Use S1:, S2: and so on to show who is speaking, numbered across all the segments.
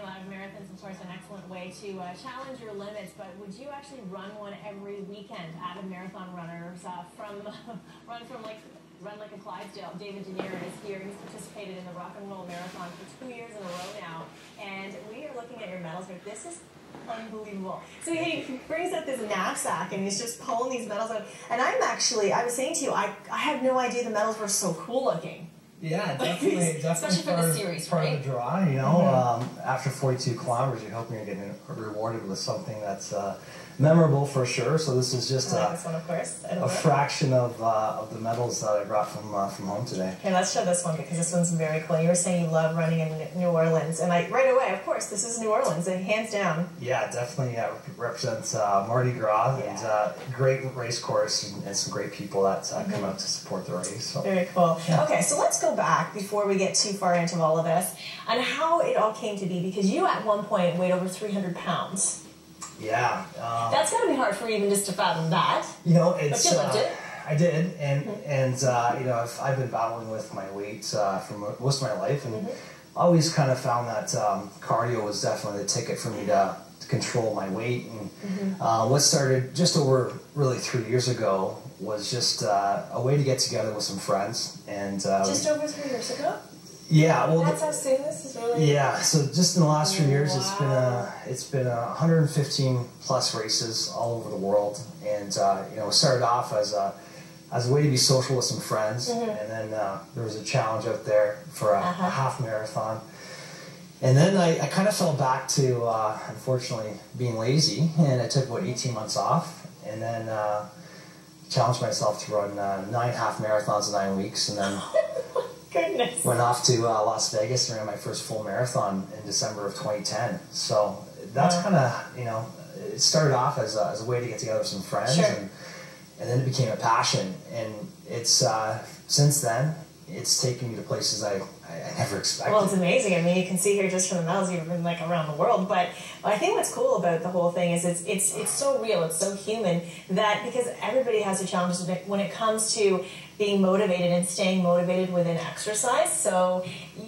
S1: running live marathons, of course, an excellent way to challenge your limits, but would you actually run one every weekend? Avid marathon runners run like a Clydesdale. David DeNeire is here. He's participated in the Rock and Roll Marathon for 2 years in a row now, and we are looking at your medals here. This is unbelievable. So he brings out this knapsack and he's just pulling these medals out. And I was saying to you, I had no idea the medals were so cool looking.
S2: Yeah, definitely.
S1: Especially for the series,
S2: part
S1: right?
S2: of the draw, you know. After 42 kilometers, you're hoping you're getting rewarded with something that's memorable for sure. So this is just
S1: this one, of course.
S2: a fraction of the medals that I brought from home today.
S1: Okay, let's show this one because this one's very cool. You were saying you love running in New Orleans, and right away, of course, this is New Orleans, hands down.
S2: Yeah, definitely represents Mardi Gras, and great race course and some great people that come out to support the race. So.
S1: Very cool. Yeah. Okay, so let's go back before we get too far into all of this and how it all came to be, because you at one point weighed over 300 pounds.
S2: Yeah.
S1: That's got to be hard for you even just to fathom that.
S2: You know, it's...
S1: But you lived it.
S2: I did, and you know, I've been battling with my weight for most of my life, and always kind of found that cardio was definitely the ticket for me to control my weight. And what started just over really 3 years ago was just a way to get together with some friends. And
S1: just over 3 years ago?
S2: Yeah, well,
S1: that's how soon this is really.
S2: Yeah, so just in the last 3 years, it's been 115 plus races all over the world, and you know, it started off as a way to be social with some friends, and then there was a challenge out there for a half marathon, and then I kind of fell back to unfortunately being lazy, and I took about 18 months off, and then challenged myself to run 9 half marathons in 9 weeks, and then.
S1: Goodness.
S2: Went off to Las Vegas and ran my first full marathon in December of 2010. So that's kind of, you know, it started off as a way to get together with some friends, and then it became a passion. And it's since then, it's taken me to places I never expected.
S1: Well, it's amazing. I mean, you can see here just from the medals, you've been like around the world. But I think what's cool about the whole thing is it's so real, it's so human, that because everybody has a challenge when it comes to being motivated and staying motivated within exercise. So,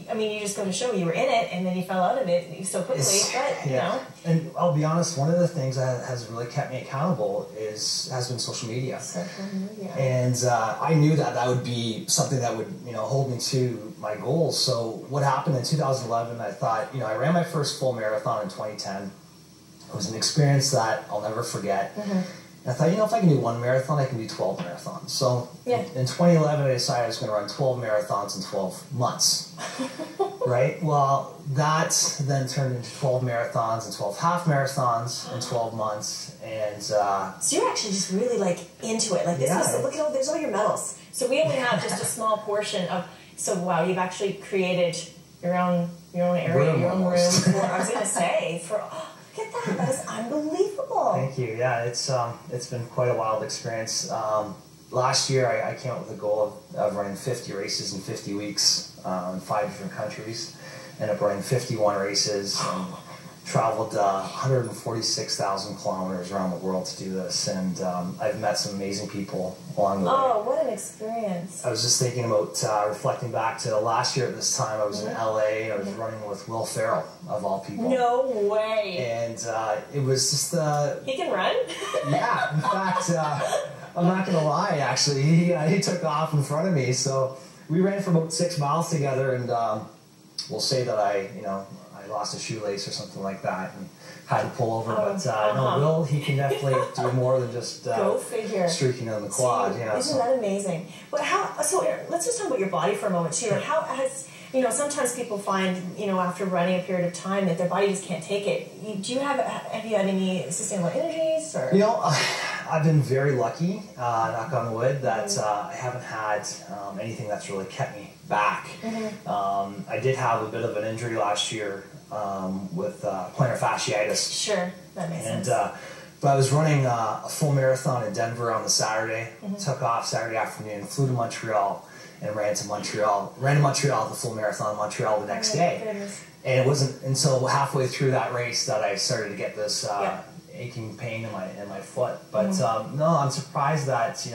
S1: I mean, you just go to show you were in it and then you fell out of it so quickly. But you know.
S2: And I'll be honest, one of the things that has really kept me accountable has been social media.
S1: Social media.
S2: And I knew that would be something that would, you know, hold me to my goals. So what happened in 2011, I thought, you know, I ran my first full marathon in 2010. It was an experience that I'll never forget. And I thought, you know, if I can do 1 marathon, I can do 12 marathons. So in 2011, I decided I was going to run 12 marathons in 12 months. Right? Well, that then turned into 12 marathons and 12 half marathons in 12 months. And so
S1: you're actually just really like into it. Like this is, look at all, there's all your medals. So we only have just a small portion of, so wow, you've actually created your own area, your own room for, I was going to say, for... Look at that! That is unbelievable.
S2: Thank you. Yeah, it's been quite a wild experience. Last year, I came up with a goal of running 50 races in 50 weeks in 5 different countries. Ended up running 51 races and traveled 146,000 kilometers around the world to do this. And I've met some amazing people along the way.
S1: Oh, what an experience!
S2: I was just thinking about reflecting back to last year at this time. I was in LA and I was running with Will Ferrell, of all people.
S1: No way!
S2: And it was just
S1: he can run?
S2: Yeah, in fact, I'm not going to lie, actually. He took off in front of me. So we ran for about 6 miles together, and we'll say that I lost a shoelace or something like that and had to pull over. But no, Will, he can definitely do more than just
S1: go figure.
S2: Streaking on the quad.
S1: Isn't that amazing? But so let's just talk about your body for a moment too. Like how has, you know, sometimes people find, you know, after running a period of time that their body just can't take it. Have you had any sustainable injuries? Or?
S2: You know, I've been very lucky, knock on wood, that I haven't had anything that's really kept me back. I did have a bit of an injury last year with plantar fasciitis.
S1: Sure, that makes sense.
S2: But I was running a full marathon in Denver on the Saturday, took off Saturday afternoon, flew to Montreal, and ran to Montreal. Ran to Montreal, the full marathon in Montreal the next day.
S1: Goodness.
S2: And it wasn't until halfway through that race that I started to get this aching pain in my foot. But no, I'm surprised that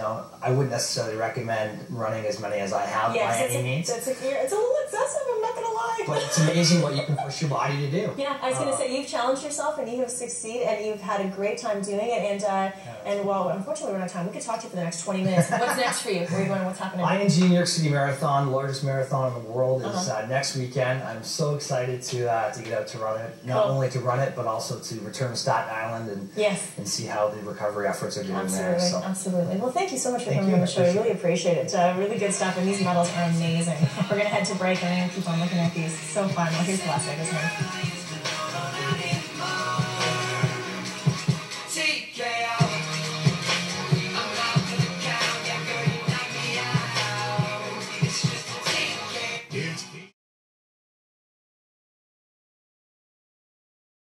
S2: I wouldn't necessarily recommend running as many as I have by any means.
S1: It's a little excessive. I'm not gonna lie.
S2: But it's amazing what you can push your body to do.
S1: Yeah, I was gonna say you've challenged yourself and you have succeeded and you've had a great time doing it. And well, unfortunately we're out of time. We could talk to you for the next 20 minutes. What's next for you? Where are you going? What's happening?
S2: ING New York City Marathon, the largest marathon in the world, is next weekend. I'm so excited to get out to run it. Not only to run it, but also to return to Staten Island and see how the recovery efforts are doing there. So.
S1: Absolutely. Well, thank you so much for coming on the show. I really appreciate it. Really good stuff, and these medals are amazing. We're going to head to break, and I'm going to keep on looking at these. So fun. Well, here's the last guy, isn't it?